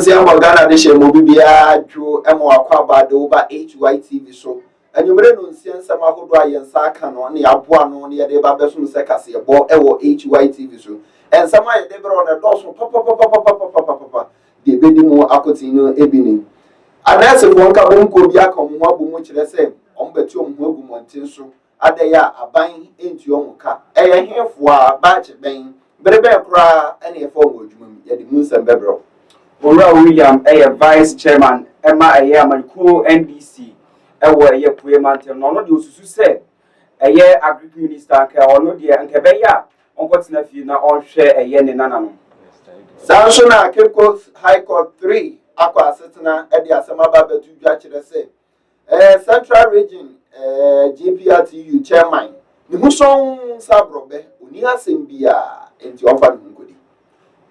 say I'm Ghana de share mo bibia dwo emo akwa ba de over HYTV so anwumre no nsia nsam ahodo ayensa aka no ne aboa no ne de ba beso no se kase bo ewo HYTV so ensam aye de bro na doso papa de bedi mu akoti no ebini anase fo nka bo nko bi aka mo abo mu kire se ombeti omu agu montin so adaya aban enti omuka eye hefo a ba che ben berebe kura ene efo mo adwuma mi ye de mu nsam bebro Ora William vice chairman Emma Amanku NDC ewo Puemantel no de osusu se agriculture minister ka ono de nkebe ya onkotena fi na onhwe ne nana no Sansona Cape High Court 3 akwa asetena e de asema ba batu dwa kire se Central Region GPRTU chairman ni huson sabrobe oni asem bia enti onfa nkodi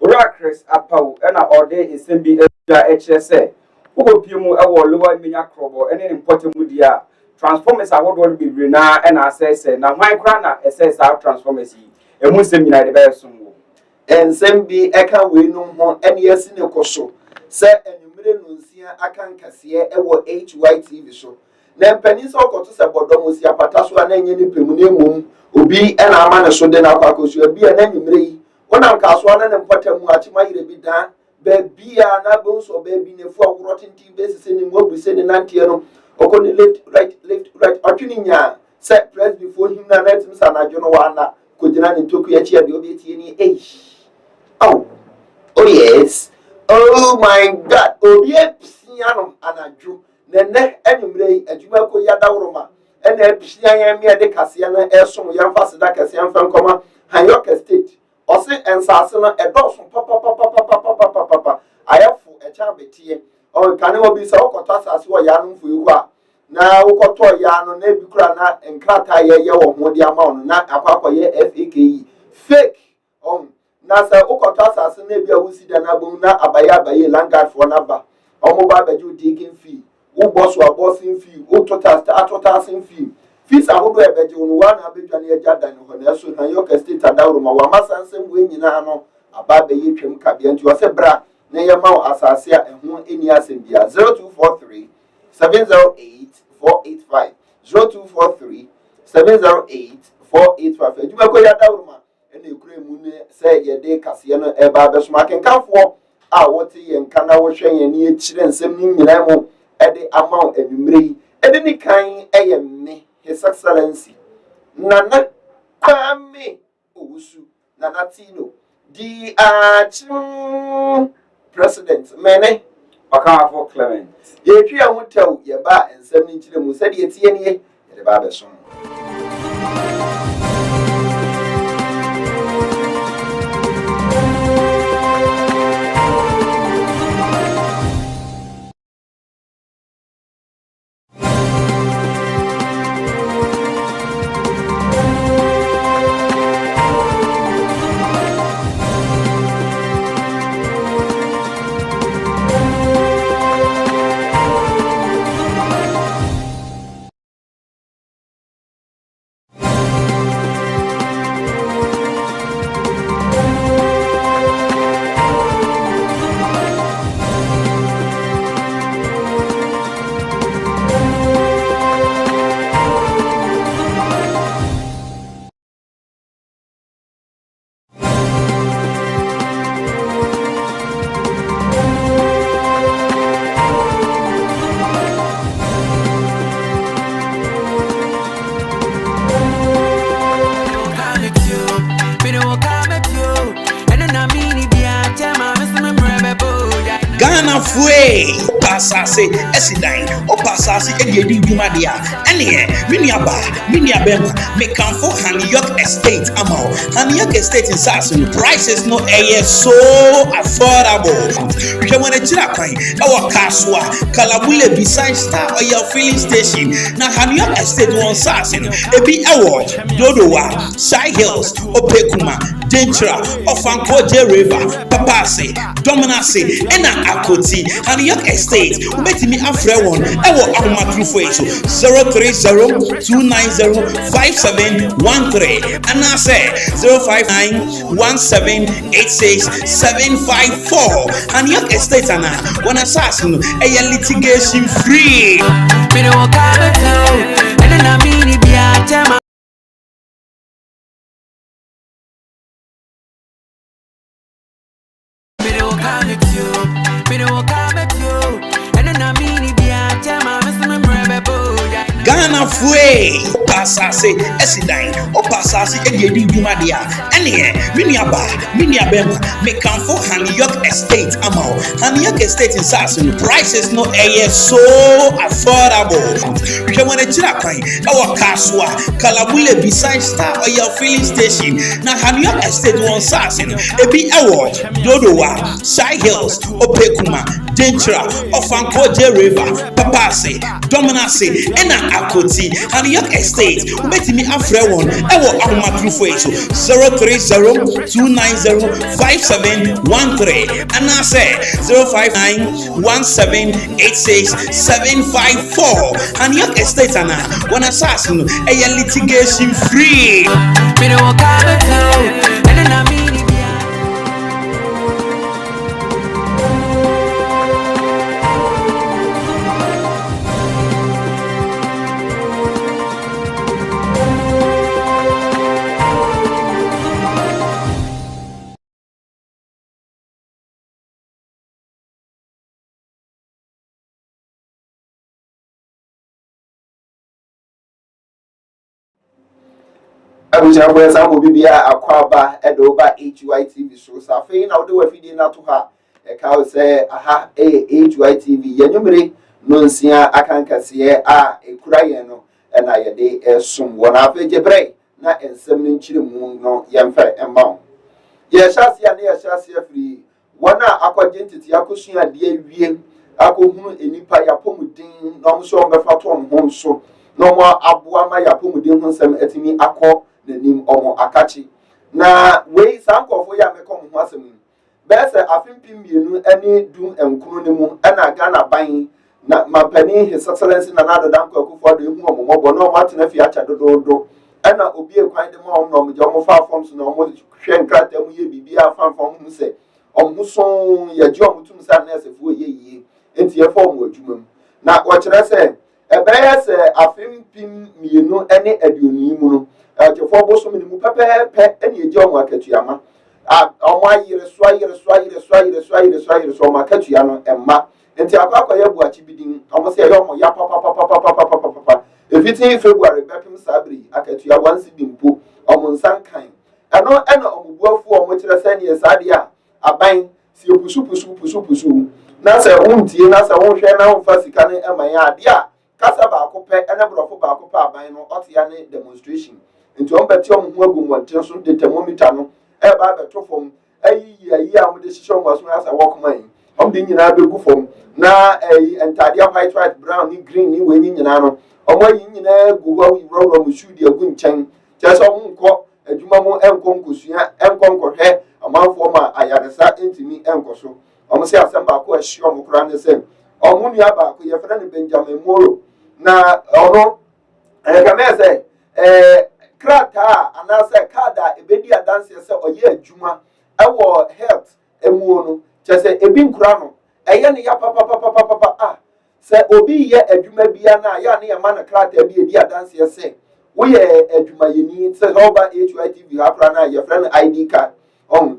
Ora Chris Apau na ode isembi edwa HSA ogopiemu ewo lower minya krobo ene important mu dia transformers awodo be na na asese na hwan kra na assess our transformers emu sem nyina de be so wo ensembi eka we no ho ene yasi ne koso se enumere no nsia aka nkase ewo HYTV so na mpani so okoto se bodom osi apata so na enye ne pemu na emom obi ena ama ne so de na akwakoso abi na enumere yi wona nkaso na ne mpatamu achima yire bi dan be bia na bonso be bi ne fu awro tintin be sese ni mo brise ni nantie no okoni left right atwini nya se press before him na net msa na dwo no wana kogina ni toku ya chia de obi tie ni oh yes oh my god obi epsia no anadwo ne enumre adwuma ko ya dawroma ena epsia ya me de kase na esom ya mfa seda kase ya mfa nkoma Hanyoka State ose ensase no edoso papa ayafu echa betie o kane obi se okoto asase wo ya no mfu ihu a na ukoto ya no na ebikura na nkrata ye wo ho di ama no na akwakọ ye FAKE fake na se ukoto asase na bia wusi da na bom na abaye landguard for na ba omo ba beju digging fee wo boss wa bossing fee wo total fee fees ahodo ebeje onu wa na abedwa na eja dan ho na so Hanyoka State adawro ma wa masansem we nyina no aba be yetwem kabia nti wose bra na ye ma asase a eho eni asem bia 0243 708 485 0243 708 485 adwuma ko ya dawro ma ena ekure mu ne se ye de kase no eba be so makenkanfo a wote ye nka na wo hwen ye ne ekire nsem ni nyina mu ede ama anwumre ede ni kan eye me His Excellency Nana Kwame Owusu Nana Tino the President Mene Okafo Clement ye twa ho taw ye ba ensem ni nkire mu sɛ de etie ne ye de ba beso Ghana fue pasase esidan o pasase ediedi dwuma dia ene minia bema me kanfo Hanyoka Estate amao Hanyoka Estate in Sasun prices no so affordable we want to tira kwan our kaswa kalabule beside Star Oil filling station na Hanyoka Estate won Sasun ebi Dodowa Side Hills Opekuma Dentra Ofanko River Papase Dominance ena Akoti Hanyoka Estate Estate. Ubetimi afre one. Ewo ahomatrufo eso 030-290-5713 and I say 059-1786-754. And your estate and one assassin a litigation free. Ghana fue pasase esidai o pasase ediedi dumadia ene miniaba me can for Haniyok Estate amao Haniyok Estate in Sasin prices no so affordable we want to chira kwan our kaswa kalabule beside Star Oil filling station na Haniyok Estate won Sasin ebi ewo Dodowa Side Hills Opekuma Dentra Ofanko River Papase Dominance ena Akoti Haniyok Estate ubetimi afre one ewo ahomatrufo eso 030-290-5713 and I say 059-1786-754 Haniyok Estate ana one assassin a litigation free. Abuja boy sambo bibia akwaba edoba HYTV so safe na ode wafidi na to ha e ka say aha HYTV yenwumre no nsia akankase a ekura yen no na yede esum wona afeje brɛ na ensem no nkyire mu no yemfa emma ye hyase ya ne ye hyase afiri wona akɔgye ntiti akosua de awie akohunu enipa yapomudin na omso ombefa to omhom so no mo aboa ma yapomudin ho nsɛm atimi akɔ nanim omo akachi na we sankofo ya mekom ho asem bese afimpi mienu ani dum enkunu ne mu ana Ghana ban na mapani his excellency na nado danko akufo do hu omo mobo no matena fi acha dododo ana obi ekwan de ma omo no je omo fa forms na omo hwe nkrata mu ye bibia fanfam hu se omo so ye je omo tum sa na esefo ye yie enti ye form adwuma na wo kire se ebeye se afimpi mienu ani aduonu mu no Jefo boso minimu pepe eni eje omo akatuama omo ayire so omo akatuya no emma enti akwa ya buachi bidin omo se ya omo ya papa efiti February bepim sabri akatuya wansi dimpo omo nsankan eno omo buafu omo kire se ne sade a aban si pusu na se untie na se wonhwe na wonfa sika ne eman ya ade a kasa ba akopɛ ene brofo ba akopɛ aban no otia ne demonstration nti on beti om ho agum wonten so de thermometer no e ba beto fom ayi a mo de hihye mo aso asa wokman om de nyina be gu fom na entade white brown ni green ni wenyi nyina no om ayi nyina gu ho wuro mo shoe de agu nchen kyese om nko adwuma mo enkonkosua enkonkohwe amanfo ma ayaresa entimi enkoso om se asem ba ko ahye om kura ne se om nua ba ko ye fere ne Benjamin Moro na ono kamese krata anase kada ebedi adanse se oye adwuma ewo health emuo no chese ebi nkura no eye ne ya papa se obi ye adwuma bia na ya ne ma na krata bi edi adanse se wo ye adwuma yeni se oba HYTV akra na ye friend ID card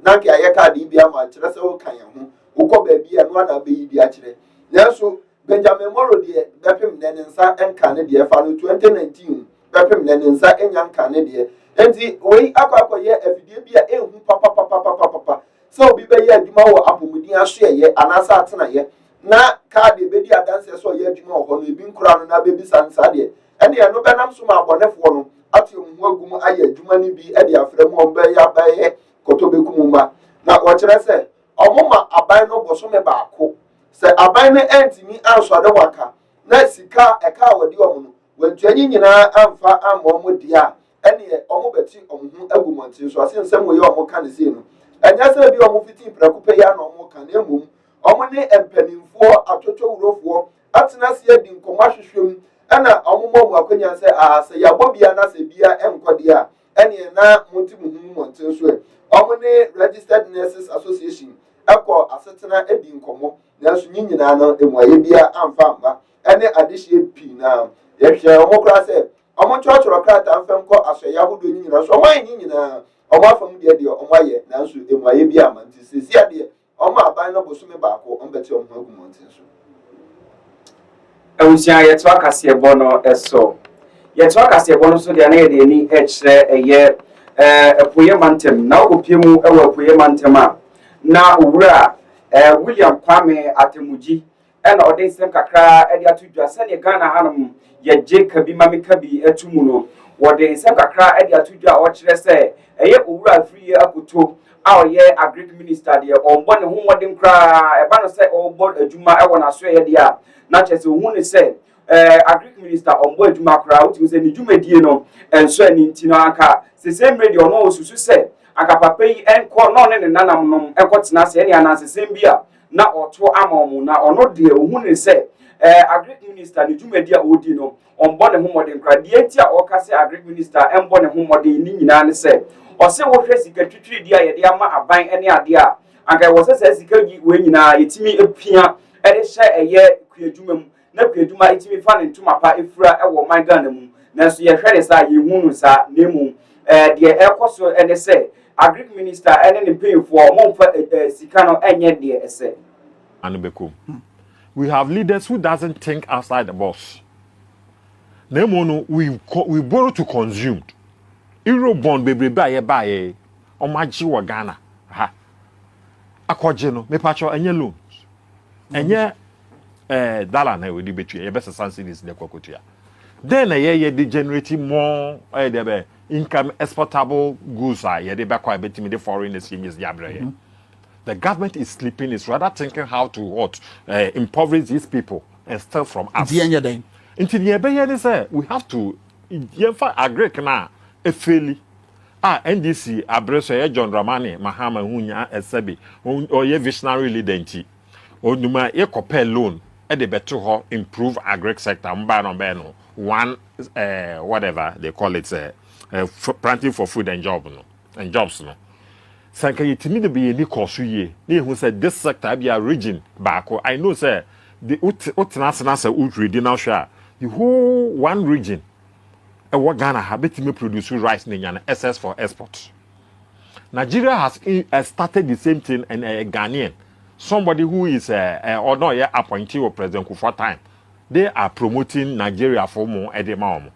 na ke aye card bia ma kire se wo kan ye ho ukoba bia no na be yi bia kire nanso Benjamin Moro de bepem ne nsa enka ne de fa no 2019 bepem ne nsa enyanka ne de enti we akwakoye afidie bia ehu papa so obi be ye adwuma wo apomudin ahwe anasa atena ye na card ebedi adanse so ye adwuma ho no ebi nkura no na bebi sansa de ene ye no benam so ma abonefo no ati omu agum aye adwuma ni bi e de afremu ombe ya baye kotobekumuma na wo kire se omuma aban no bosome baako se aban no entimi anso de waka na sika eka wodi omu no wantuanyi nyina amfa ammo dia ene omu beti omu agumonti so asensem we omu kan se no enya se bi omu fiti prekupe ya na omu kan emum omone empanimfo atoto wurofo atena se adi nkomo ahwehwem ana omomo mu akonya se yabo bia na se bia enkode a ene na monti muhum monten so e omone registered nurses association akọ asetena edi nkomo na so nyina no emuaye bia amfa amba ene adehye pi na yehwe omokra se omo chochoro krata amfam kọ asoya hodo nyina so omo yin nyina omo afam de omo na so emuaye bia amanti sesi ade omo aban no bosume baako ombeti omo agu monten so ewusia yeto akase bono eso yeto akase bono so de na ye de ni echre eye epoye mantem na opiemu ewo epoye mantem a na owura William Kwame Atemuji ena ode nsem kakra ede atudwa se ne Ghana hanum ye Jacob bi mamekabi etumu no wode nsem kakra ede atudwa o kire se eye owura free akoto a oye agric minister de ombo ne ho modem kra eba no se ombo adwuma ewo na so ye de a na chese hu ne se agric minister ombo adwuma kra uti se ne dwumadie no enso ani ntino aka se same radio no osusu se aka papa yi enko no ne nanam nom enko tena se ene anansesem bia na oto amamu na ono de hu ne se agric minister ne dwumadi a odi no ombo ne ho modem kra de enti a okase agric minister embo ne ho modem ni nyina ne se ose wo hwe sika twitwiri dia ye de ama aban ene ade a anka wo se sika gi we nyina yetimi epia ede hye eye kuadwuma mu na kuadwuma yetimi fa ne ntuma pa efura ewo man Ghana mu na so ye hwe ne sa ye hu no sa nemu de ekoso ene se agric minister ene ne payfo momfa sika no enye de ese Anubekum. We have leaders who doesn't think outside the box. Nemono we borrow to consume. Eurobond baby buy omaji wa Ghana. Ha. Akwaje no me pacho enye loans. Enye dollar na we di betwe ye best subsidies de kwakotua. Then ye dey generating more income exportable goods ye dey back kwa betimi the foreign exchanges yabre. The government is sleeping, is rather thinking how to impoverish these people and steal from us. Until the say we have to agree na efeli. NDC abreso John Dramani Mahama Hunya Esebi or ye visionary leader nti. Onuma ye compare loan e de beto ho improve agri sector mba no be no one whatever they call it planting for food and jobs no. Sanka yitimi de be any course ye. They who said this sector be a region back. I know say the utnasana say reading now share. The whole one region what Ghana habit me produce rice in SS for export. Nigeria has started the same thing and a Ghanaian. Somebody who is or not yet appointee of President Kufuor time. They are promoting Nigeria for more edema.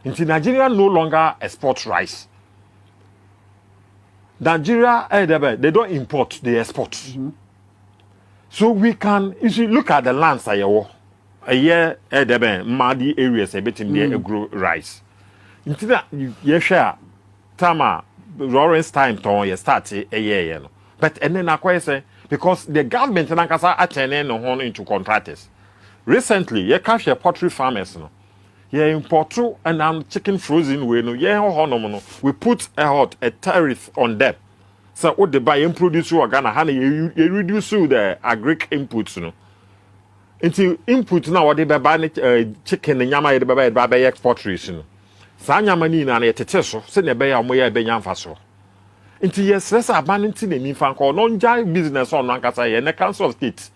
Until Nigeria no longer exports rice. Nigeria, they don't import, they export. So we can, if you look at the lands, a year, muddy areas, a bit in there, grow rice. Until that, you share, Tama, Lawrence time, you start a year. But and then I say, because the government are turning on into contractors. Recently, you catch a poultry farmers. Yeah, import and chicken frozen way no. Yeah, we put a tariff on them. So what they buy and produce you Ghana, honey, you reduce the agric inputs no. Until input now what they buy chicken and yama they buy export no. Sa nyama ni na ye tete so se ne be ya mo ya be nyamfa so. Until yes, let's abandon the ni fan call non business on Nankasa ye the Council of State.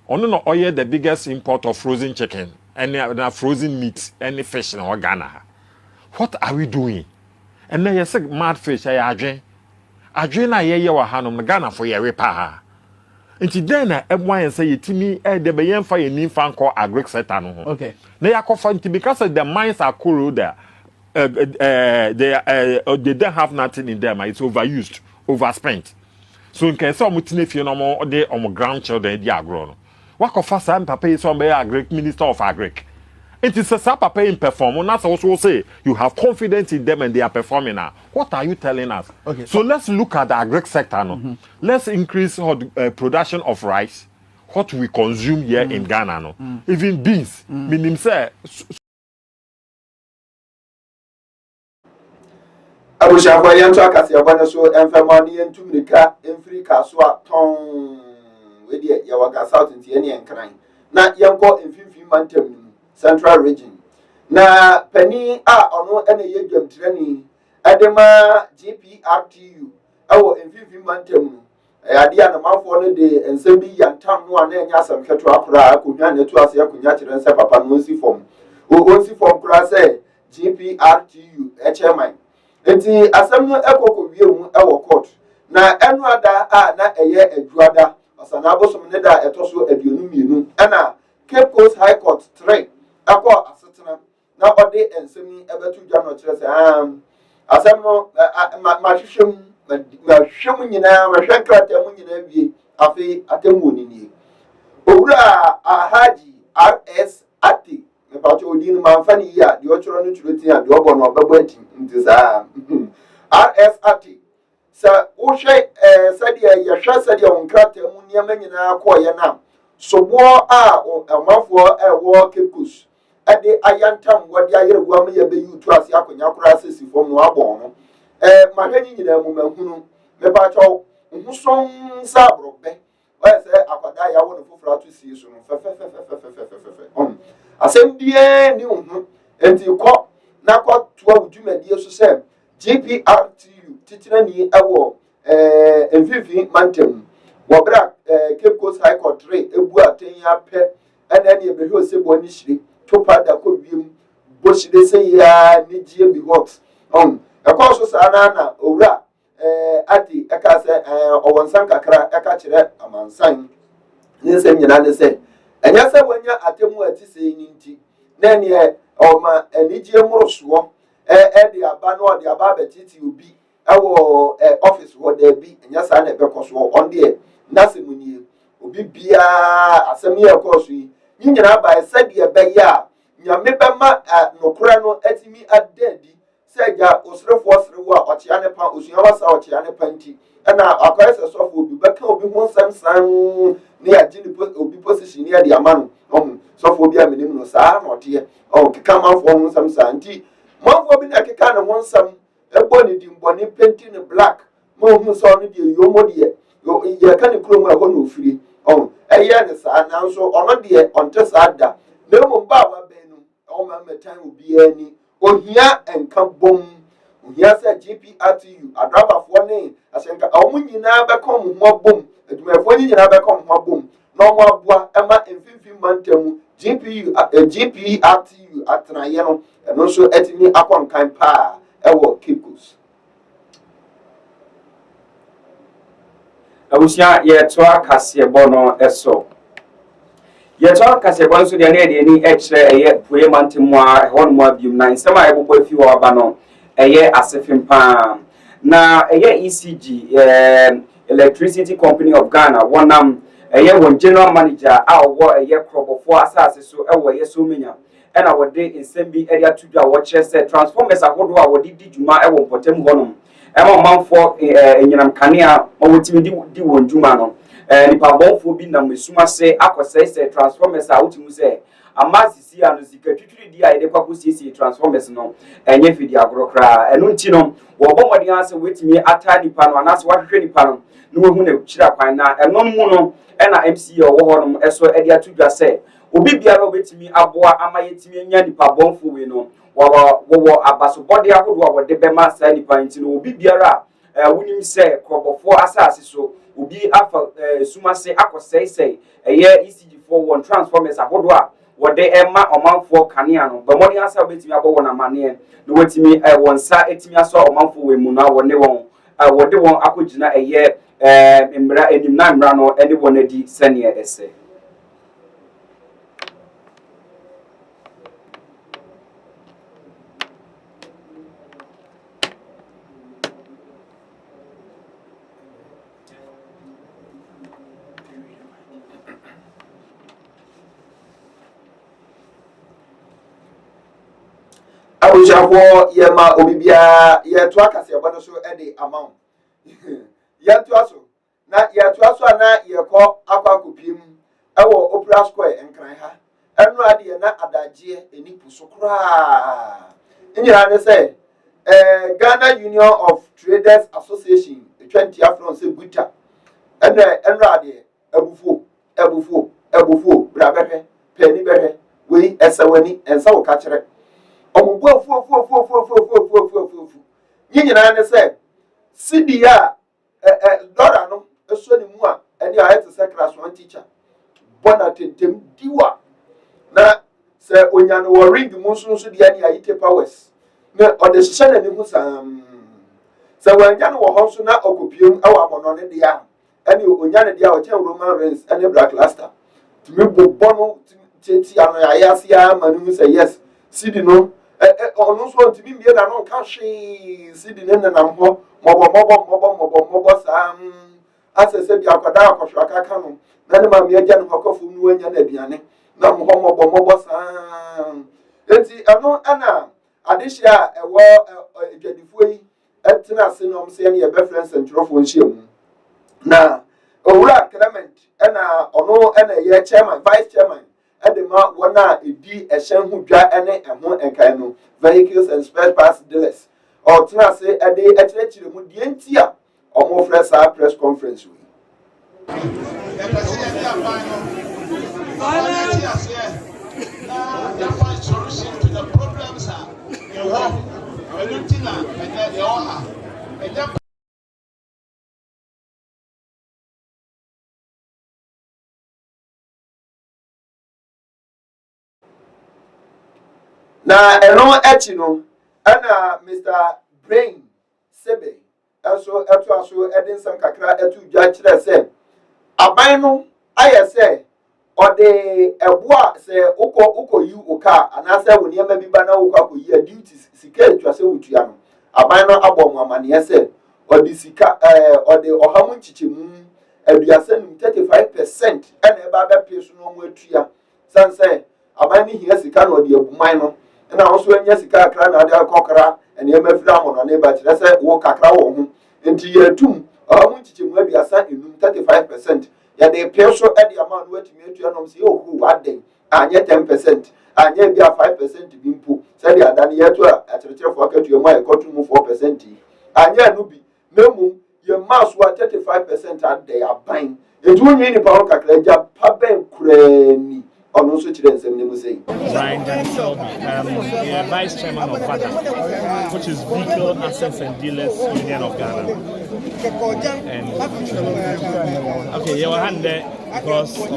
Ono no oil the biggest import of frozen chicken. Any frozen meat, any fish in our Ghana. What are we doing? And then you say mad fish, I adre na ye wa hanum Ghana for your repair. Until then, everyone say to me, the bayan for your new fan called agric setan. Okay. They are confined because the mines are cool there. They don't have nothing in them. It's overused, overspent. So in case of mutination, or they on grandchildren, they are grown. What of us and papa is some agric minister of agric. It is a papa in perform. That's also say you have confidence in them and they are performing now. What are you telling us? Okay. So let's look at the agric sector now. Let's increase production of rice, what we consume here in Ghana no. Even beans. Meaning say Abushafa yanto akase abana so emfamani entumrika emfiri kaso a ton we dey ya waka south nti ene enkran na yenko mfimfini mantam central region na pani a ono ene ye dwamtirani edema GPRTU awo mfimfini mantam ade anamanfo no de ensem bi yantam no ana enya asam keto akora akohwa netu ase akonya kire nse papa no nsi fom onsi fom kura se GPRTU chairman enti asam no ekoko wiemu ewo court na enu ada a na eye aduada osana abosom ne da etoso aduonu mienu ana Cape Coast High Court 3 akọ asetena na ode ensemi ebetu dwa no kire se asam no ma hwehwem ma hwehwem nyina ma hwenkrata mu nyina wie afi atemu ni owura ahaji RS ati me pacho odin ma mfani ya de ochoro no churoti a de obo no obebo ati ntiza RS ati sa wohwe sadia ya hwa sadia wonkrata mu niam nyina akoye na sobo a amafo ewo Cape ade ayantam wode ayeregu am ya be yutu ase akonya kora asesi fom no abon no mahani nyina mu mahunu me pacho nhuson sabrobe se akwada ya wo no foforo to sie so no fe asem die ni hu enti ko na ko to awudwumadie so se GPRTU titira ni ewo mfifi mantam wo bra Cape Coast High Court 3 ebu atenya pe ena ne ebehi osebo ni hire to pada ko wiem bo hire se ya ni gie bi hot ekọ so sana na owura ati eka se owonsan kakra eka kire amansan ni se nyina ne se enya se wanya atemu ati se ni nti na ne oma enigie moroso de aba no de aba betiti obi ewo office wo de bi enya sa na ebekoso on de na se munie obi bia asem ye koso yi nyina ba se de be ya nyame bema nokora no atimi adadi seja osrefo osrewo a ochia ne pa osua wasa ochia ne panti na akwese sofo obi beka obi ho samsan ne agini obi position ne de amano sofo obi aminim no saa na ote keka manfo ho samsan nti manfo bi na keka ne ho sam ebo ne dimboni panti ne black mo hu so no de yomo de ye ka ne krom a ho no ofiri eye ne saa na so ono de onte saa da na mo ba wa benu ma metan obi ani ohia enka bom ohia se GPRTU adrabafo ne asenka omunyina be kom ho bom adumafo nyina be kom ho bom na omo aboa ema mfimfim mantamu GPRTU atraye no eno so etini akwankan pa ewo Cape Coast abusia ye to akase bono eso ye to akase bono so de na de ni ekre eye puye mantamu a hon mo abium na nsema ebobo fi wo aba no eye asefim pa na eye ECG Electricity Company of Ghana wonam eye won general manager a wo eye krobofo asase so ewo eye so menya ena wode insembi area tudwa wo kire se transformers ahodo a wode di djuma ewo potem honom ema manfo enyinam kanea ma wotimi di won djuma no nipa bonfo bi na mesuma se akosai se transformers a wotimu se amasisi anu sika twitwiri di a ide kwako sisi transformers no enye fidi agrokra enu nti no wo bomodi ase wetimi ata nipa no anase wahwehwe nipa no no wehu na kyira kwan na enon mu no ena MCA wo ho no eso ede atudwa se obi biara obetimi aboa amayetimi enya nipa bonfo we no wo abasobode ahodo a wode bema sa nipa nti no obi biara wunim se krobofo asase so obi afa sumase akosai eye ECG for one transformers ahodo a wode ema omanfo kanea no bemodi asa obetimi abo na mane no wetimi wonsa etimi aso omanfo we mu na wone won wode won akogina eye mmra enim na mmra no ene wonadi sane ese awujafo yema obibia yeto akase ebono so ede amount yeto aso na yeto aso na yekọ akwakopiem ewo opera square enkran ha enu ade na adagie enipu so kra nyira ne say Ghana Union of Traders Association 20 afron se buta enu ade ebufu bra behwe pani behwe we esawani ensa wo ka kire omubu afu nyina ne se sidi a dollar no eso ni mu a ene a het se class 1 teacher bona tentem diwa na se onya no wo ring mu so de ani ayite powers na ode hye na ni hu sam se wanya no wo ho so na okopiem awa mono ne de a ene onya ne de a o chen roman reigns ene black luster tumi bobbo no teti ano ya sia manu say yes sidi no onu so ntimi mie na no ka hwe sidi ne na ho mobo sam asese bi akwada akwhwa aka no na ne ma me agya no hokofo nu anya na aduane na mo mobo sam enti ano ana adehia ewo edwadifo yi etina ase no mse ne ye be friends ntrofo nhyiamu na owura Clement ana ono ana ye chairman vice chairman edema wona edi ehyen hu dwa ene eho enkan no vehicles and spare parts dealers or tina say ede etirechire mu die ntia omo fresa press conference we solution to the problems in war na eno echi no ana Mr. Brain Sebe also eto aso edin sam kakra etu dwa kire se aban no aye se ode eboa se uko yi uka anase wo niam bi ba na uko akoyi a duties sika etwa se wutua no aban no abom amane se ode sika ode ohamu nchichemu aduasa num 35% ana eba ba peso no mu atua sanse aban ni hia sika no ode abuman no na also anya sika akra na ade akokra ene emafira ho no na ba kire se wo kakra wo ho enti yatum ohamu nchichemu aduasa num 35% ya de peso ede amount watimi atua no se ohu aden anya 10% anya bia 5% bimpo se de adane yeto a akyerkyerefo akatua mu ayekotu mu 4% anya no bi memu ye mass wa 35% ade aban eju nyi ni pa kakra ja pa ben kurani ono so kire nsem ne mu sei Brian yeah, Vice Chairman of VADA, which is Vehicle Assets and Dealers Union of Ghana. And okay, you were there because of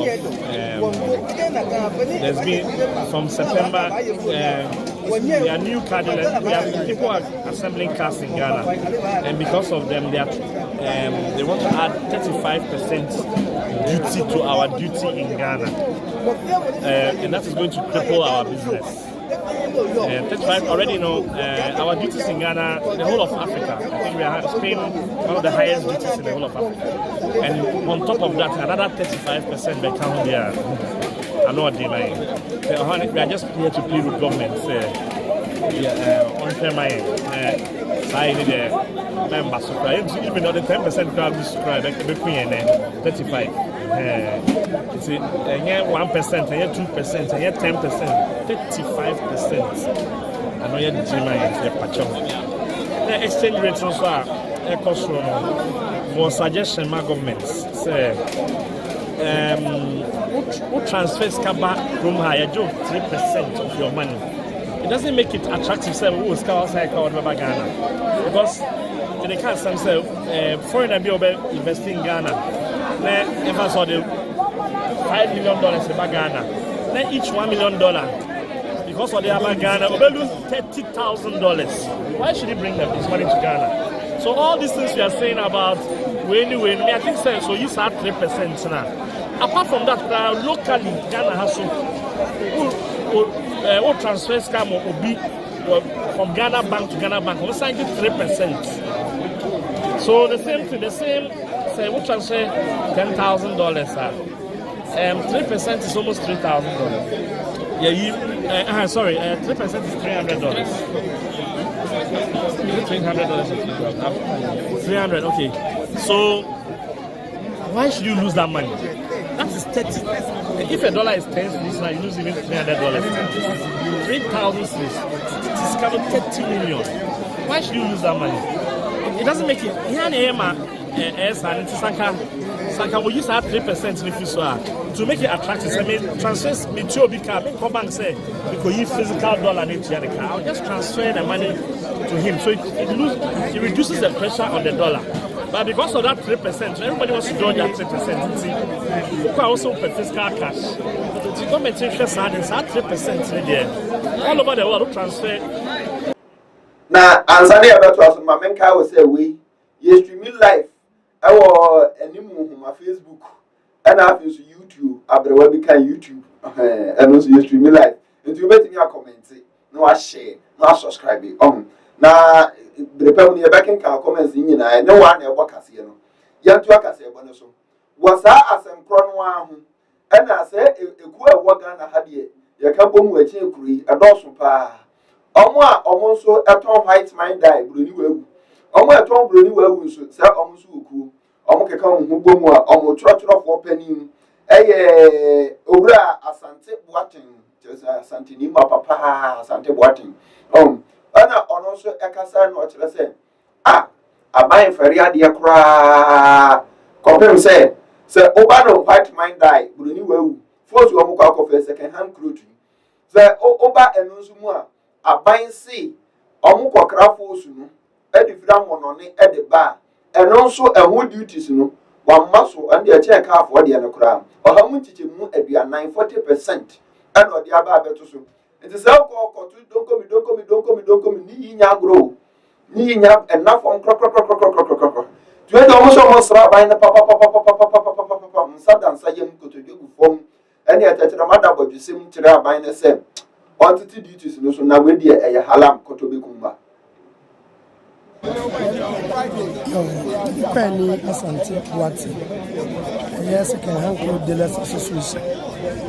there's been from September there are new car dealers. People are assembling cars in Ghana, and because of them, they want to add 35% duty to our duty in Ghana, and that is going to cripple our business. 35 already know our duties in Ghana, the whole of Africa. I think we are paying one of the highest duties in the whole of Africa. And on top of that, another 35% by count there. I know what they mean. We are just here to play with government. On my side, the members, even though the 10% crowd is 35. It's 1%, 2%, 10%, 35%. I know you're the patch. The exchange rates also are cost for suggestion my governments say who transfers back from higher job 3% of your money. It doesn't make it attractive say who is outside Ghana because they can't say foreigner be investing in Ghana. If I saw the $5 million in Ghana, then each $1 million because of the other Ghana, we lose $30,000. Why should he bring them this money to Ghana? So all these things we are saying about when I think so you start 3% now. Apart from that, locally Ghana has to transfer scam or be from Ghana bank to Ghana bank. We signed 3%. So the same thing, say we transfer $10,000. 3% is almost $3,000. Yeah, sorry, 3% is $300. $300, okay. So why should you lose that money? That is 30. If a dollar is 10 cedis now, you lose even $300. 3,000 cedis. It is covered 30 million. Why should you lose that money? it doesn't make it. Here and and Sanka will use that 3% in the to make it attractive. I mean, transfer me to a big car. Come back and say because you physical dollar into the car. I'll just transfer the money to him, so it reduces the pressure on the dollar. But because of that 3%, everybody wants to join that 3%. See, you can also pay physical cash. The government interest is at 3% there. All over the world, transfer. Now, answer about us, my main car will say, we streaming live. Our animal my Facebook and I have YouTube. Abra we can YouTube and also streaming live. And you bet me a comment, no share, no subscribe. Now the people near back in comments in no one ever KASEɛ no. Yan to KASEɛ bonoso. Was that as a pronoun and I say a good work and a hadie. Ya kabom we chin kuri a dawson pa. Omo so eton white mind die bruni wewu. Omo eton bruni wewu so say omo so oku. Omo keka hu bomu a omo trotro panim. Owura asante boaten. Asante ni ma papa asante boaten. Ana ono so ekasa no kire say aban fari ade kra compare say oba no white mind die bruni wewu. Force omo kwa kofe second hand clothing. Say oba enu nso mu a aban si omo kwakra force no edifira monone edeba eno nso eho duties no wammaso ande a check half what de no kra ohamu chiche mu aduanan 40% eno de aba abeto so it is how ko don't come ni nya grow ni nya enough on krok tu e do mo so mo sra ban na papa nsadan sayem kotodegu fom ene atetere mada bodwesem kire aban na sem quantity duties no so na we de e halam kotobekumba Penny Asante Wati, yes, I can handle the less association,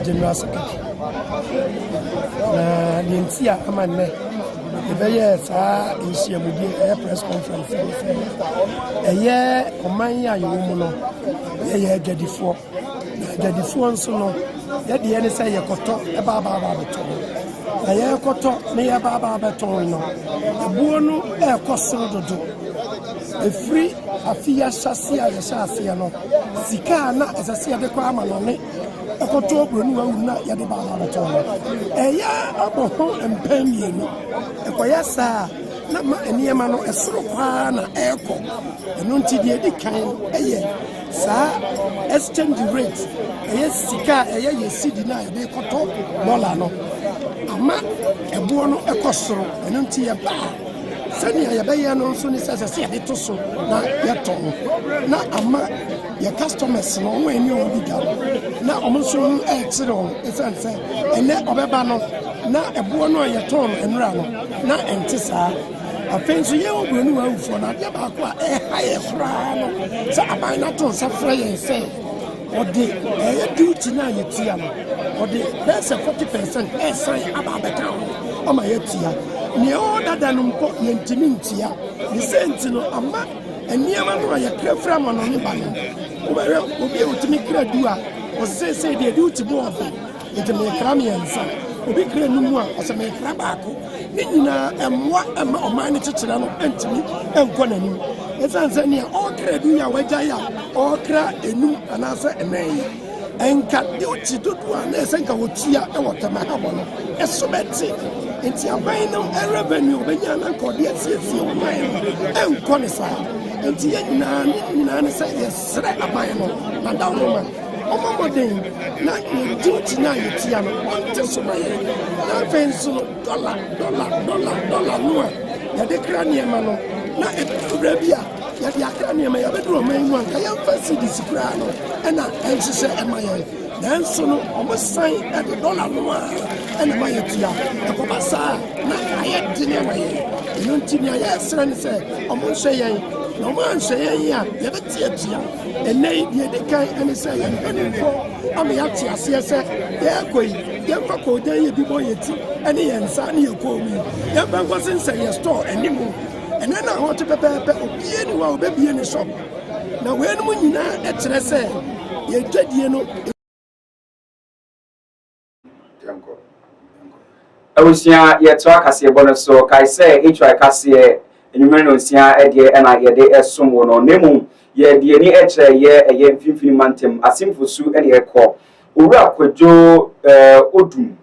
General Secretary. The entire Amane, the very is here with the press conference. A year, Omania, you woman, a year get the four and so on. Yet the end say a cotton, a baba. A year cotton, may a baba beton. A buono, a costo do. A free afia shasia ya no sika na esase de kwa manone ekoto bronu na ya de baba beton eya aboho empamie no ekoya sa na ma eniema no esoro kwa na eko eno nti de di kan eye sa exchange rate eye sika eye yesidi na ya de koto dollar no ama ebo no ekosoro eno nti ya ba sani ayabeya no nso ni sase ya de to so na ya ton na ama ya customers no won eni o biga na omo so exero esanse ene obeba no na ebo no ya ton enra no na entisa afenso ye obronu wa ufo na de ba ko ha ye fra no sa aban na ton sa fra ye se odi duty na ye tia no odi less 40% esan ababeka o ma ye tia ni o dada no mpo ye ntimi ntia ni senti no ama eniema no ya krafra ma no ne ba no obere obi otimi kradu a o se de duty board e me kram ye nsa obi kra numu a o se me kra baako ni nyina emwa ema o man ne kyekyere no entimi enko nanim esanse ne o kradu ya wagya ya o kra enum anase enan enka duty dodoa na esenka wotua e wotama habo no esobeti enti aban no revenue benya na nkode asiesie o man enko ne sa enti nyina ne sa yesre aban no na dawo man omomoden na duty na yetia no onte so maye na fenso dollar no ya de kranie ma no na ebura bia ya de akranie ma ya bedro man mu anka ya fasi disikra no na enhye emaye nanso no omo san e de dollar no na ma yetia ekobasa na aye dine maye eno ntini aye sere ne se omo hye yen no man hye yen ya ya betia enei de de kan ene se ya enfo ama ya ti ase se ya koi ya fa ko de ye bi bo yeti ene ye nsa ne ye ko mi ya fa ko sin se ye store enimu ene na ho te pepepe obie ni wa obebie ni shop na we enu nyina e kire se ye dwadie no awusia ye to KASEɛ bono so KASEɛ HY KASEɛ enyumere no sia ede na yede esom wo no nemu ye de ni ekyere ye mfimfini mantem asimfosu ene ekọ owura kwadwo odum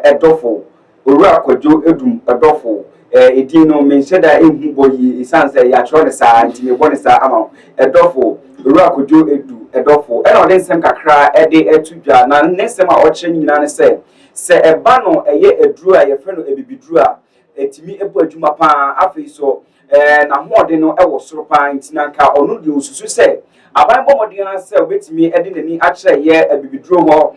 edofo owura kwadwo edum edofo edin no menhye da ehu boyi isanse ya chro ne saa ntime bo ne saa ama edofo owura kwadwo edu edofo ena ode nsem kakra ede etudwa na nsem a okyere nyina ne se eba no eye eduru a ye fe no ebibiduru a etimi ebu adwuma pa afei so na hoode no ewo soro pa ntina nka onu de osusu se aban bomodin na se obetimi ede nani akyere ye ebibiduru ho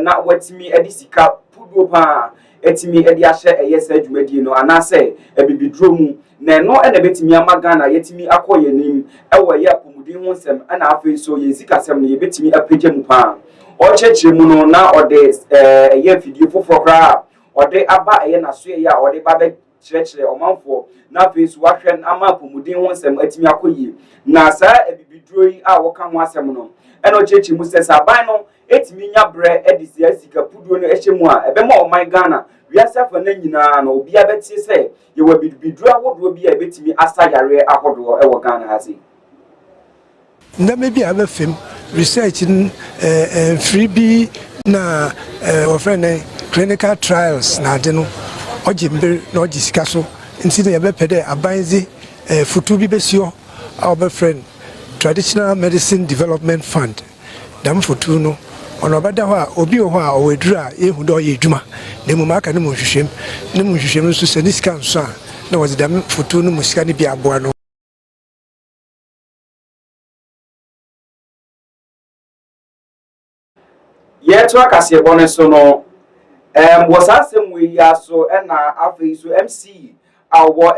na watimi ede sika pudo pa etimi ede ahye eye sa adwumadie no anase ebibiduru mu na no ena betimi amaga na yetimi akoye nim ewo ye apomudin ho nsem na afei so ye sika sem no ye betimi apagye mu pa ochechire mu no na ode eye fidie foforo kra ode aba eye naso ye a ode ba be kyerɛkyerɛ ɔmanfo na afei so wahwɛ ama apomudin ho nsɛm atimi akɔyie na saa ebibiduro yi a wɔka ho asɛm no ɛna ɔkyerɛkyerɛ mu sɛ saban no etimi nya brɛ ɛde sika puduo no ɛhyɛ mu a ɛbɛma ɔman Ghana wiase afa na nyinaa no obi abɛte sɛ yɛwɔ bibiduro ahodoɔ bi a ɛbɛtimi asa yareɛ ahodoɔ ɛwɔ Ghana ha sei ndame bi abɛfam research free bi na ofrene clinical trials na ade no ojimbe na ojisika so nti na yɛbɛpɛ dɛ abanzi futu bi besio a obɛfrɛn traditional medicine development fund dam futu no ono bɛda hɔ a obi wɔ hɔ a ɔwɛduru a yehu dɛ ɔyɛ adwuma na mu maka ne mu hwehwɛm nso sɛ ne sika nso a na wɔdze dam futu no mu sika ne bi aboa no yeto akaseɛ bɔne so no wasasem we ya so na afei so MC awo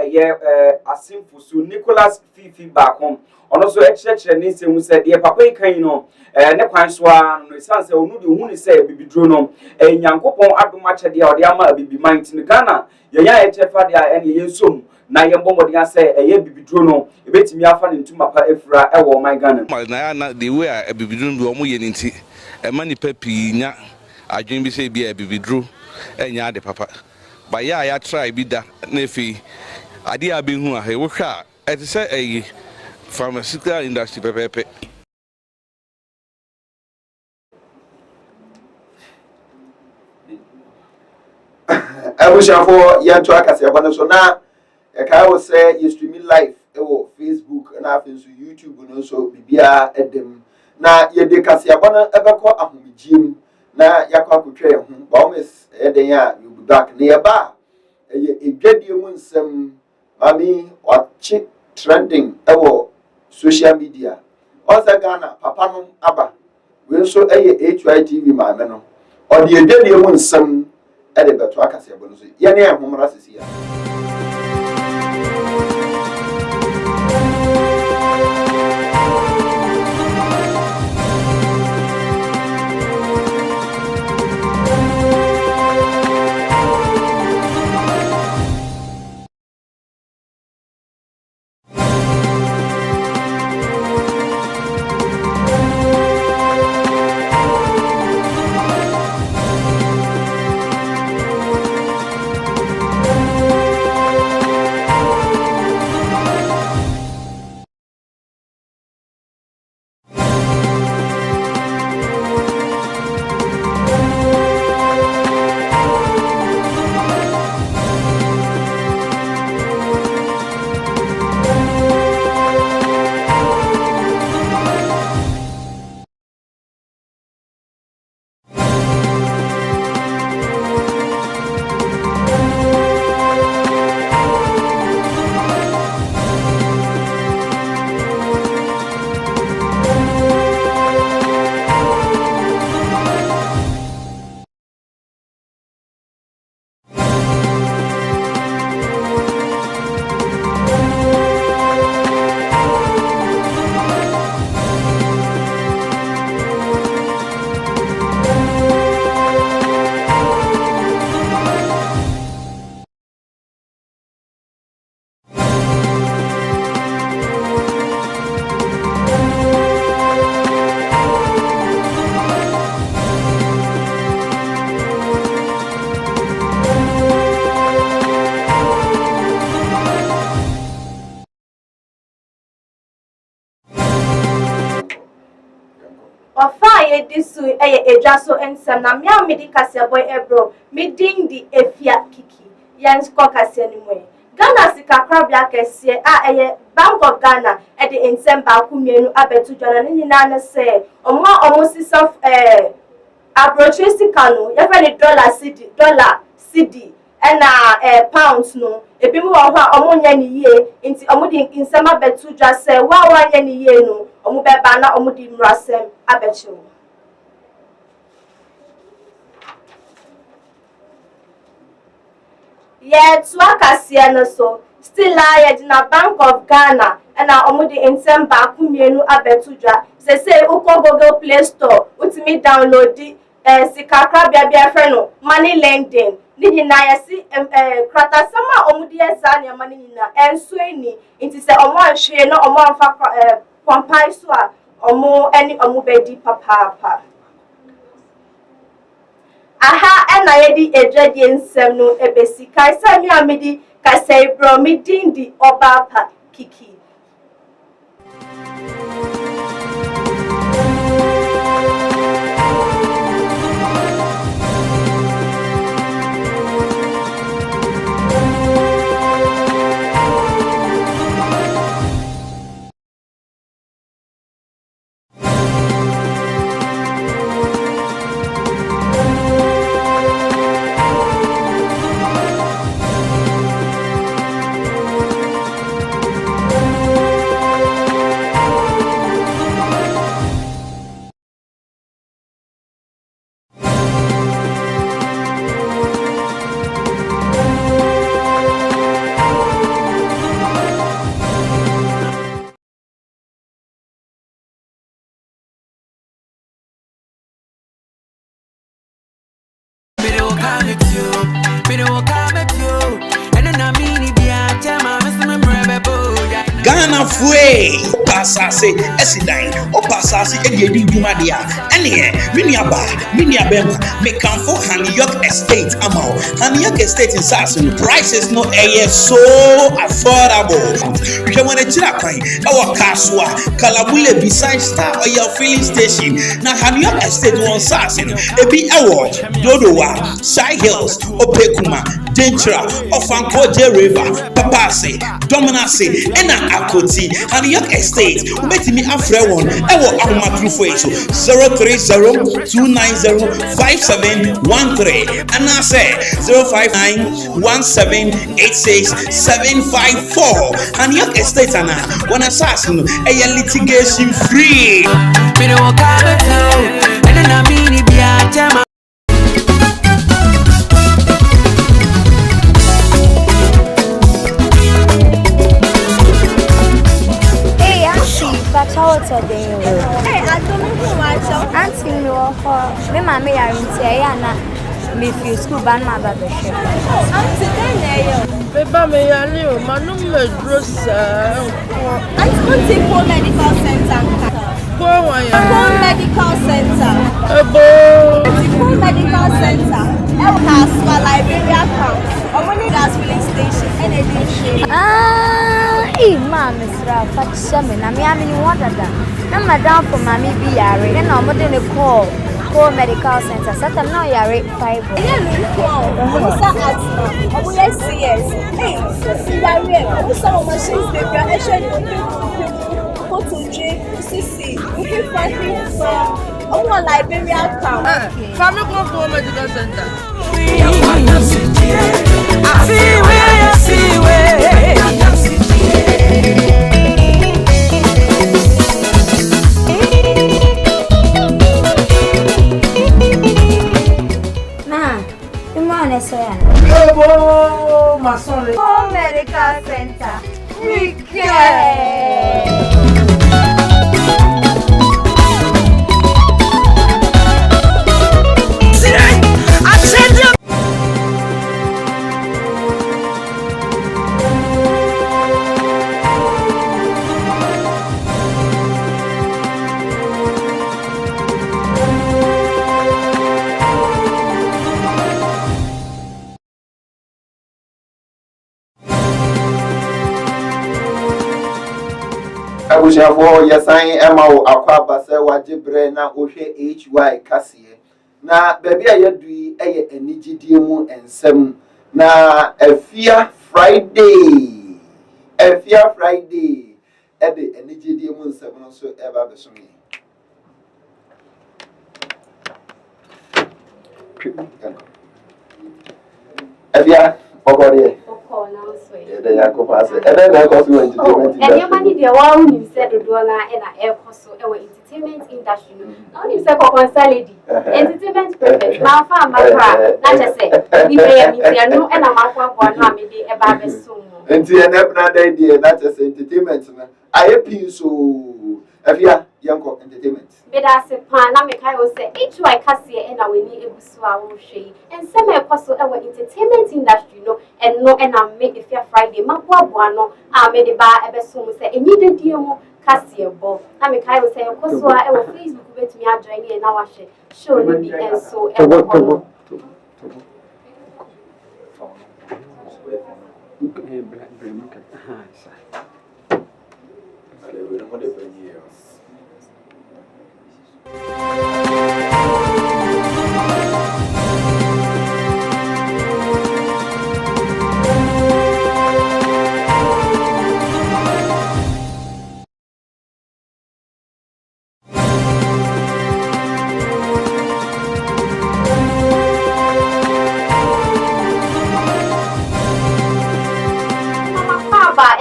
asimfo so Nicholas Fifi bakom ono so ekyerɛkyerɛ ne nsɛm sɛ de papa yi kan no ne kwan so a no sanse onu de hu ne sɛ bibiduro no nyankopɔn adoma kyɛde a ɔde ama bibi man tin Ghana yɛya ɛkyɛfa de a ɛne yɛnsom na yɛmbɔ mɔden asɛ bibiduro no ebetimi afa ne ntuma pa efura ɛwɔ man Ghana na the way a bibiduro do ɔmo yɛ ne nti ɛma nipa pii nya adwen bi sɛ bi a bibiduro enya de papa ba ya try bi da na efi ade a behu a wo hwa a ɛte sɛ pharmaceutical industry pepepe abushafo yanto akaseɛ bɔne so na ɛkae wo sɛ yɛ streaming live ɛwɔ Facebook na afei nso YouTube no so bibia ɛdem na yɛde kaseɛ bɔne ɛbɛkɔ ahomegyiem na yakɔ akotwa yɛn ho baumes ɛden a you be back na yɛba ɛyɛ edwadie mu nsɛm mami ɔkye trending ɛwɔ social media ɔsɛ Ghana papa no aba we nso ɛyɛ HYTV maame no ɔde edwadie mu nsɛm ɛde bɛto akaseɛ bɔne so yɛne ɛhomra sisi ya edwa so ensem na me am di KASEɛ boy ebro me ding di efia kiki yens ko KASEɛ ni mo Ghana sika krabia KASEɛ Bank of Ghana e de ensem ba ku mienu abetu dwana ni nyina ne se omo sisa approach sika no ye fa ni dollar cedi na pounds no ebi mu ho a omo nya ni yie nti omo di nsem abetu dwa se wa nya ni yie no omo be ba na omo di mrasem abechu to KASEɛ no so still na Bank of Ghana and omo di nsem ba ku mienu abetu dwa se uko Google Play Store utimi download di sika krabia bia fe no money lending ni nyina yesi krata sama omo di esa ne money nyina enso eni nti se omo ahwe no omo amfa kwampai so a omo eni omo bedi papa aha ena yedi ejadi ensem no ebesi kai sa mi amedi KASEɛ bro mi dindi obapa kiki Ghana fue pasase esidan o pasase ediedi dwuma dia ene minia bema me kanfo Haniyok Estate amao Haniyok Estate in Sassen prices no so affordable we want to chira kwan our kaswa kalabule beside star or your filling station na Haniyok Estate won Sassen ebi ewo dodowa side hills opekuma Dentra Ofanko River Papase Dominase ena Akoti Haniyok Estate umetimi afre won ewo ahomatrufo eso 030-290-5713 and I say 059-1786-754 Haniyok Estate ana one assassin a litigation free. Hey, I don't know myself. Auntie, no, me mammy are in Tiana. Me feel school ban my baby. Auntie, Beba me ya leo, manum me drosa. Auntie, Poor Medical Center. Poor Medical Center. Poor Medical Center. El Caswa Liberia Camp. Omoni gas filling station. Energy. Mom, Mr. Fatsamin. I mean, you want that. No, madam, for mammy be yari, and I'm going to call Poor Medical Center. Set up now, yari, 5. Yeah, call. Yes. Hey, yari, some machines, they are actually CC. We can find things from Liberia Camp. Family Poor Medical Center. I see where. Poor Medical Center. We care. abusuafo yesan ema wo akwa basa wajibre na ohwe HY KASEɛ na baby ayedui eye enigidie mu ensem na afia Friday ede enigidie mu ensem no so eba besomi afia obode ede yakofa se ede na koso entertainment mani de wa uni se dodo na e na e koso e we entertainment industry na uni se kokon salady entertainment perfect ma fa ma pra na che se bi be mi ti anu e na ma kwa bo no amede e ba be so mo enti e na bna da die na che se entertainment na aye pin so afia yanko entertainment beda se pa na me kai o se HY KASEɛ e na we ni egusu a wo hwe ensem e koso e we entertainment industry no eno e na me efia Friday ma bo ano a me de ba e be so mo se enyi de die mu KASEɛ bo na me kai o se koso a e wo Facebook betumi a join e na wa hwe show ni bi enso e wo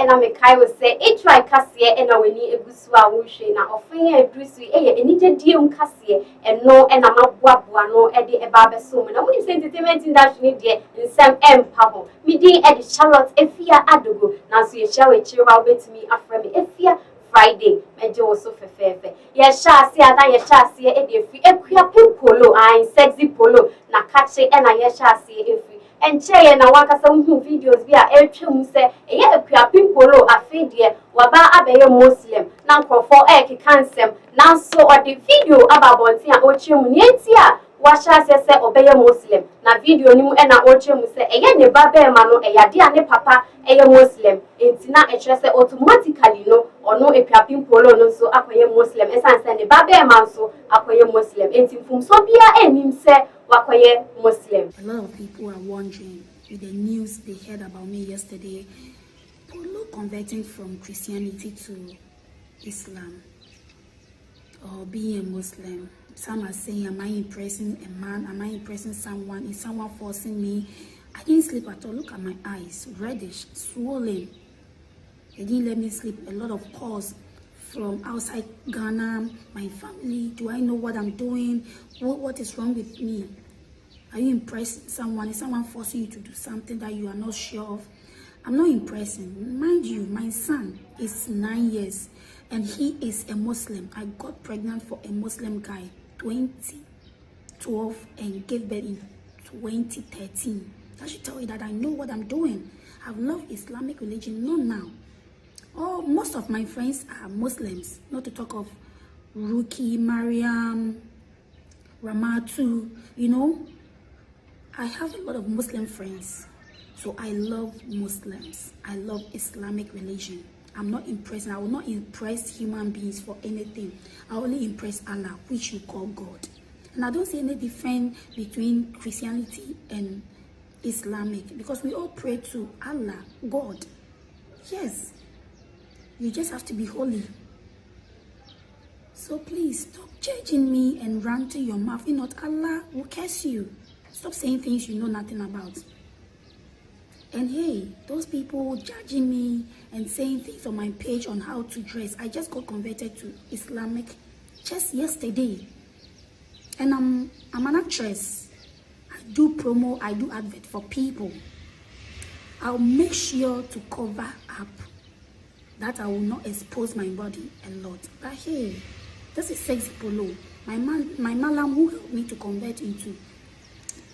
na me kai we say HY KASEɛ na wani egusu a wo hwe na ofin ya edusu enije die KASEɛ eno na maboaboa no de e ba beso mu na mo ni entertainment industry ni de nsem empa ho mi di e Charlotte efia adogo na so ye hia we chiri ba betimi afra me efia Friday meje wo so fefefe ye sha ase ada ye sha ase e de fi ekua polo sexy polo na kache na ye sha ase efi enche na wakasa hu videos bi a etwem se eye akua pimpolo afedie waba abeye muslim na nkrofo kikansem na so odi video ababonti a otwem ni etia washa se obeye muslim na video ni mu na otwem se eye ne baba ma no eyade a ne papa eye muslim entina ekire se automatically no ono akua pimpolo no so akoye muslim esanse ne baba ma so akoye muslim entimfum so bia enim se wakoye muslim. A lot of people are wondering with the news they heard about me yesterday, Polo converting from Christianity to Islam or being a Muslim. Some are saying, am I impressing a man? Am I impressing someone? Is someone forcing me? I didn't sleep at all. Look at my eyes, reddish, swollen. They didn't let me sleep. A lot of calls from outside Ghana, my family. Do I know what I'm doing? What is wrong with me? Are you impressing someone? Is someone forcing you to do something that you are not sure of? I'm not impressing. Mind you, my son is 9 years and he is a Muslim. I got pregnant for a Muslim guy 2012 and gave birth in 2013. That should tell you that I know what I'm doing. I've loved Islamic religion, not now. Oh, most of my friends are Muslims, not to talk of Ruki, Mariam, Ramatu, you know. I have a lot of Muslim friends, so I love Muslims. I love Islamic religion. I'm not impressing. I will not impress human beings for anything. I only impress Allah, which you call God. And I don't see any difference between Christianity and Islamic, because we all pray to Allah, God. Yes. You just have to be holy. So please stop judging me and ranting your mouth. If not, Allah will curse you. Stop saying things you know nothing about. And hey, those people judging me and saying things on my page on how to dress. I just got converted to Islamic just yesterday. And I'm an actress. I do promo, I do advert for people. I'll make sure to cover up that I will not expose my body a lot. But hey, this is sexy polo. My malam who helped me to convert into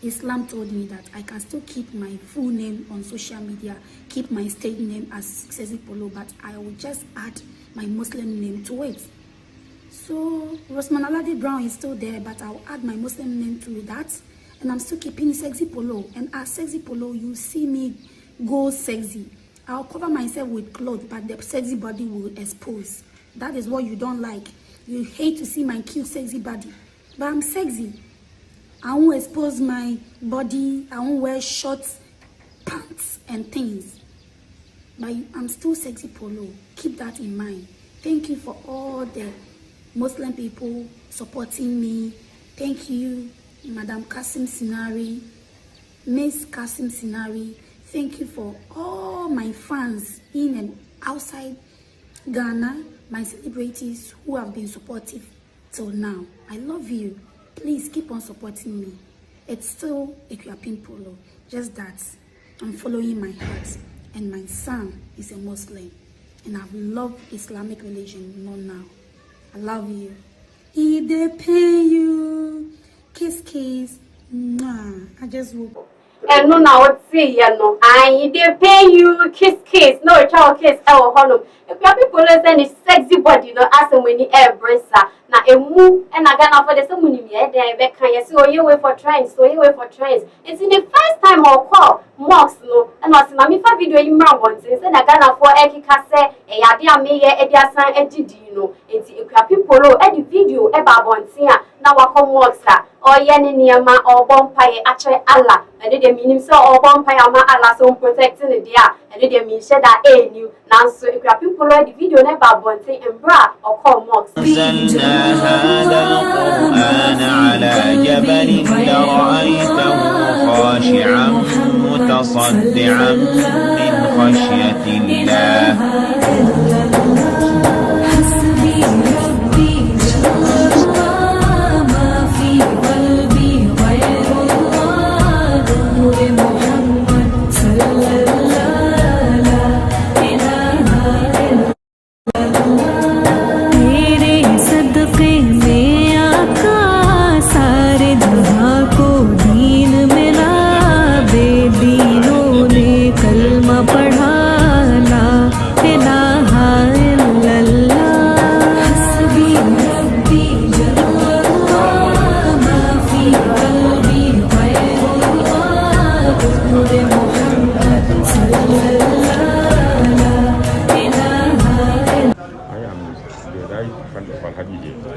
Islam told me that I can still keep my full name on social media, keep my stage name as sexy polo, but I will just add my Muslim name to it. So Rosman Alade Brown is still there, but I'll add my Muslim name to that, and I'm still keeping sexy polo. And as sexy polo, you see me go sexy. I'll cover myself with clothes, but the sexy body will expose. That is what you don't like. You hate to see my cute, sexy body. But I'm sexy. I won't expose my body. I won't wear shorts, pants, and things. But I'm still sexy polo. Keep that in mind. Thank you for all the Muslim people supporting me. Thank you, Madam Kasim Sinari, Miss Kasim Sinari. Thank you for all my fans in and outside Ghana, my celebrities who have been supportive till now. I love you. Please keep on supporting me. It's still Ekuapin Polo, just that I'm following my heart. And my son is a Muslim. And I've loved Islamic religion, not now. I love you. If they pay you, kiss, kiss. Mwah. I just woke. And no, now what's say, no, I they pay you, kiss, kiss, no child kiss, our honor. If your people listen, it's sexy body, no, ask them when you air bracer. Now, a move and I got for the ceremony, there, back can you see, oh, you wait for trains, so you wait for trains. It's in the first time I'll call, mocks, no, and was my video you once, and I got for KASEɛ, a yadia me, a dear son, a dino, it's a people, a video about once here, now I come mocks, or Yanni Niama, or Bompire, actually Allah, and they mean so, or Bompire, my Allah, so protecting the dear, and they mean said that a new, now so if your people the video never once and bra or call mocks. هذا القرآن على جبل لرأيته خاشعا متصدعا من خشية الله حسبي ربي جل ما في قلبي غير الله نور محمد صلى الله لا إله إلا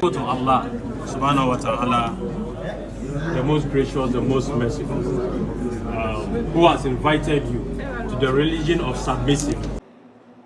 Go to Allah subhanahu wa ta'ala, the most gracious, the most merciful, who has invited you to the religion of submissive.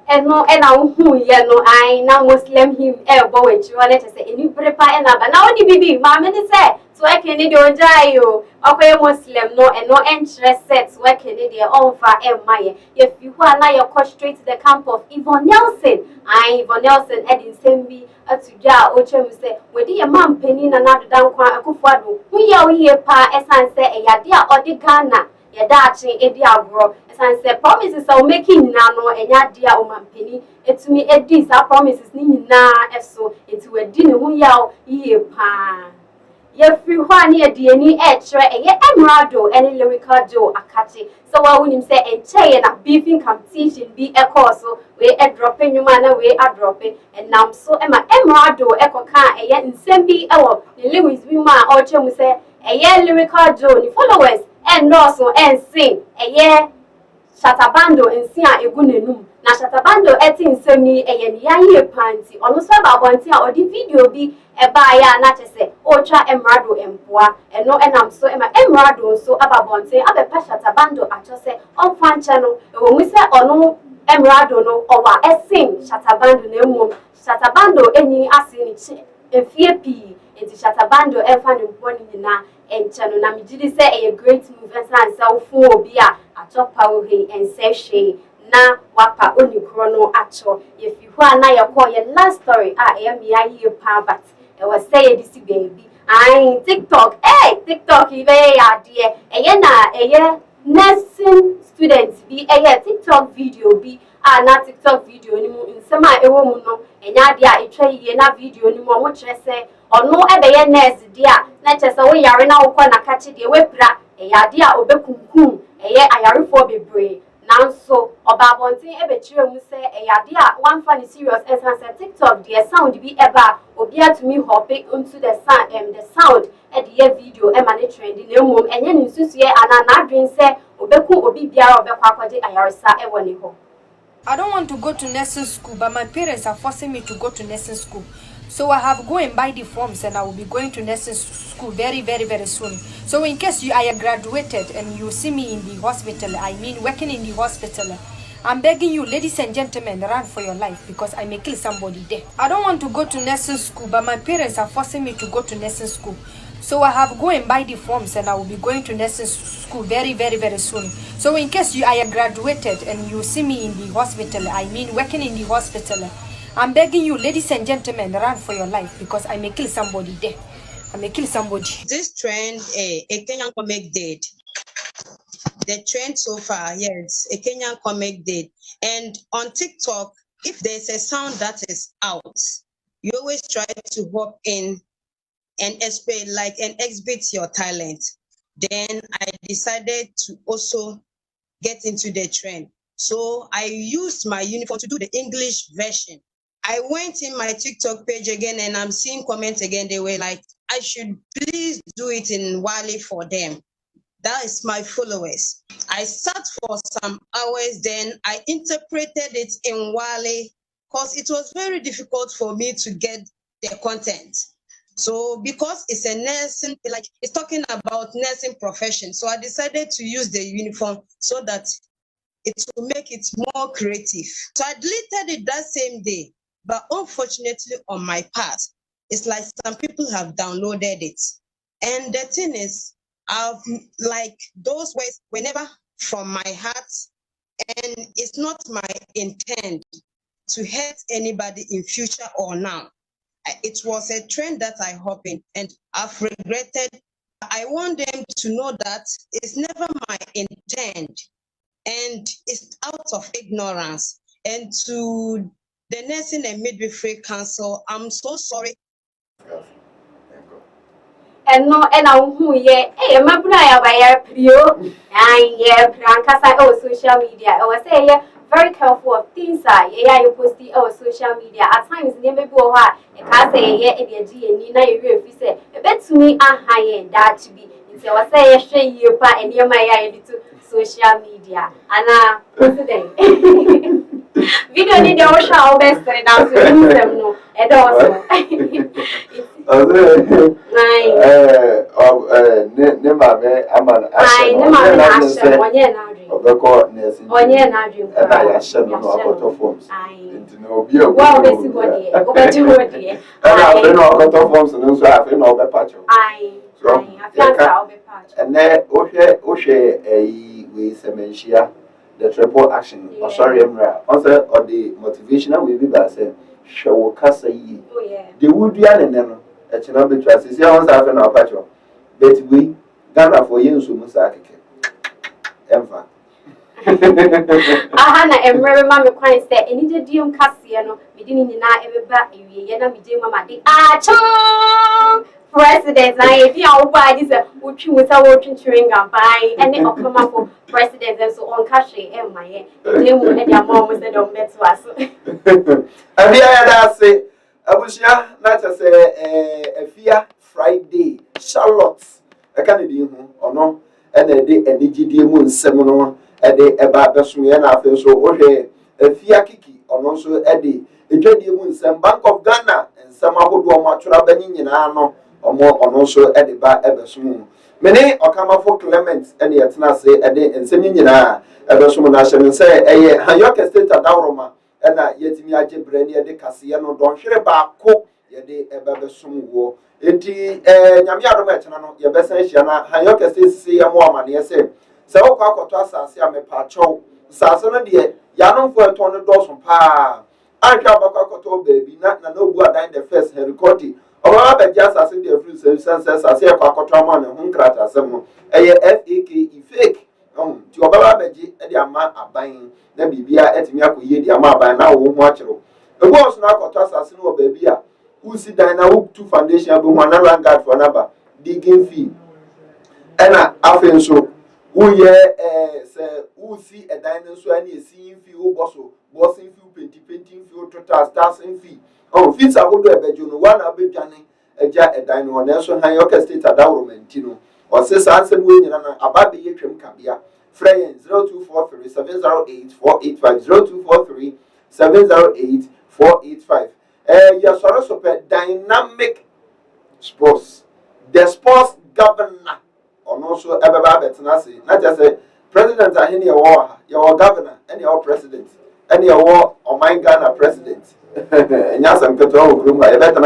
And no, and I now Muslim him boy you wanted to say and you prepare and now only baby mamma say so I can need your jayo okay Muslim no and no interest sets where can they all for my if you are now you go straight to the camp of Yvonne Nelson Yvonne Nelson Edin Sembi to ja ochem say we di man penny na na dan kwa akufado hu ya oye pa esan say e yade a odi Ghana ye daachi edi agro esan say promises are making na no enya dia o man penny etumi edi sa promises ni nyina eso eti we di ne hu ya ye pa ye free hwan ye di ani etre eye emerado any lyrical do akati so wa wunim say enche na beefing competition bi ekoso we e dropping nyuma na we a dropping and nam so ema emerado ekoka eye nsem bi ewo ni Lewis bi ma o chem say eye lyrical do ni followers and also and sing eye shatabando nsia egu nenum na shatabando eti nsemi eye ni yaye panti onu so ba bonti a odi video bi eba ya na chese o twa emerado empoa eno enam so ema emerado so aba bonti abe pa shatabando atose on fan channel ewo mu se onu emerado no owa esing shatabando na emom shatabando enyi asini chi efie pi enti shatabando efa ne mponi nyina enchano na mijidi se a great move and so fu obi a atopa ohe ensehwe na wapa oni krono acho if you na your call your last story ye pa but it was say this baby TikTok TikTok ibe ya de na nursing students bi TikTok video bi na TikTok video ni mu nsema ewo mu no enya de a etwa yiye na video ni mu mo kire se ono ebeye nurse dia na chese wo yare na wo na kachi de wepra eyade a obekunkum eye ayarefo bebre nanso obabontin ebechire mu se eyade a one fan serious essence TikTok de sound bi eba obi atumi hop into the sound e de video e man trending na mom enye ni nsusuye ana na adwen se obeku obi biara obekwa akode ayaresa e woni ho I don't want to go to nursing school, but my parents are forcing me to go to nursing school. So I have go and buy the forms, and I will be going to nursing school very, very, very soon. So in case I graduated and you see me in the hospital, I mean working in the hospital, I'm begging you, ladies and gentlemen, run for your life because I may kill somebody there. I don't want to go to nursing school, but my parents are forcing me to go to nursing school. So I have go and buy the forms, and I will be going to nursing school very, very, very soon. So in case I graduated and you see me in the hospital, I mean working in the hospital, I'm begging you, ladies and gentlemen, run for your life because I may kill somebody there. I may kill somebody. This trend, a Kenyan comic did. The trend so far, yes, a Kenyan comic did. And on TikTok, if there's a sound that is out, you always try to hop in and explain, like, and exhibit your talent. Then I decided to also get into the trend. So I used my uniform to do the English version. I went in my TikTok page again and I'm seeing comments again. They were like, I should please do it in Wale for them. That is my followers. I sat for some hours, then I interpreted it in Wale because it was very difficult for me to get the content. So because it's a nursing, like it's talking about nursing profession. So I decided to use the uniform so that it will make it more creative. So I deleted it that same day. But unfortunately on my part, it's like some people have downloaded it. And the thing is, I've like those words were never from my heart, and it's not my intent to hurt anybody in future or now. It was a trend that I hopped in, and I've regretted. I want them to know that it's never my intent, and it's out of ignorance. And to the Nursing and Midwifery Council, I'm so sorry. And no, and I'm who, yeah, eh, my brother, by Prio, and yeah, Prankasa, social media. I was say, yeah, very careful of things. Yeah, you post the social media. At times, never go hard. A KASEɛ, yeah, and the G and Nina, you say, a bet to me, high that to be. It's our say, shame you part and near my eye to social media. And today. Video need your show best and I'm doing them no. And also, the triple action. Yeah. Oh, sorry, Emra. Also, or the motivational will be by saying, "Show KASEɛ." Oh yeah. The would be an enemy. It's not be trust. It's your own self and our patron. But we Ghana for you so much. Emma. Ahana Emra, Mamma Quine said, "Any day, dear KASEɛ, no, we didn't deny everybody. You know, we did Mamma the President, I feel all by this, which was our watching chewing gum by any of come up for president and so on. Cashy, and my name and your mom was the don't bet to us. And here I say, I wish ya not to say a fear Friday, Charlotte, a Canadian or no, and a day and the moon seminar, a day about the Suyana, so okay, a fear kiki, or also a day, a J.D. Moon, some Bank of Ghana, and some who do a much traveling in Arno. Or more on also at the bar ever soon. Many or come up for Clement and yet not say a day and sending in ever soon as I say, a Hayoka state at Dauroma, and yet me I Brandy de Cassiano don't share about cook ye de ever soon war. It Yamiado Metano, your best Shana, Hayoka state see a more money, I say. So Cocotas, I see I'm a patrol. Sasana dear, Yanon for a $20 from pa. I can't back baby, not no good at the first recording. Oba just as in the free senses as a quacotraman and huncrata some a fake fake. To Oba Beji and the amount of buying, then be at Miaku ye the amount by now won't watch you. The boss now got us as no baby who sit down now two foundation, but one around guard for another digging fee. And I feel so. Who ye say who see a dining so any seeing few bossing few painting few total stars fee. Oh, fees are good to a one a big journey, a jar a dino, or Nelson Hayoka state at Daurmentino, or says answer winning about the Yatrim Cabia, Freya 0243 708 485 0243 708 485. Yes, also dynamic sports. The sports governor, or also Ababa Betanasi, not just a president and any war, your governor, and your president, and your war or my Ghana president. And yes, I'm control room, I better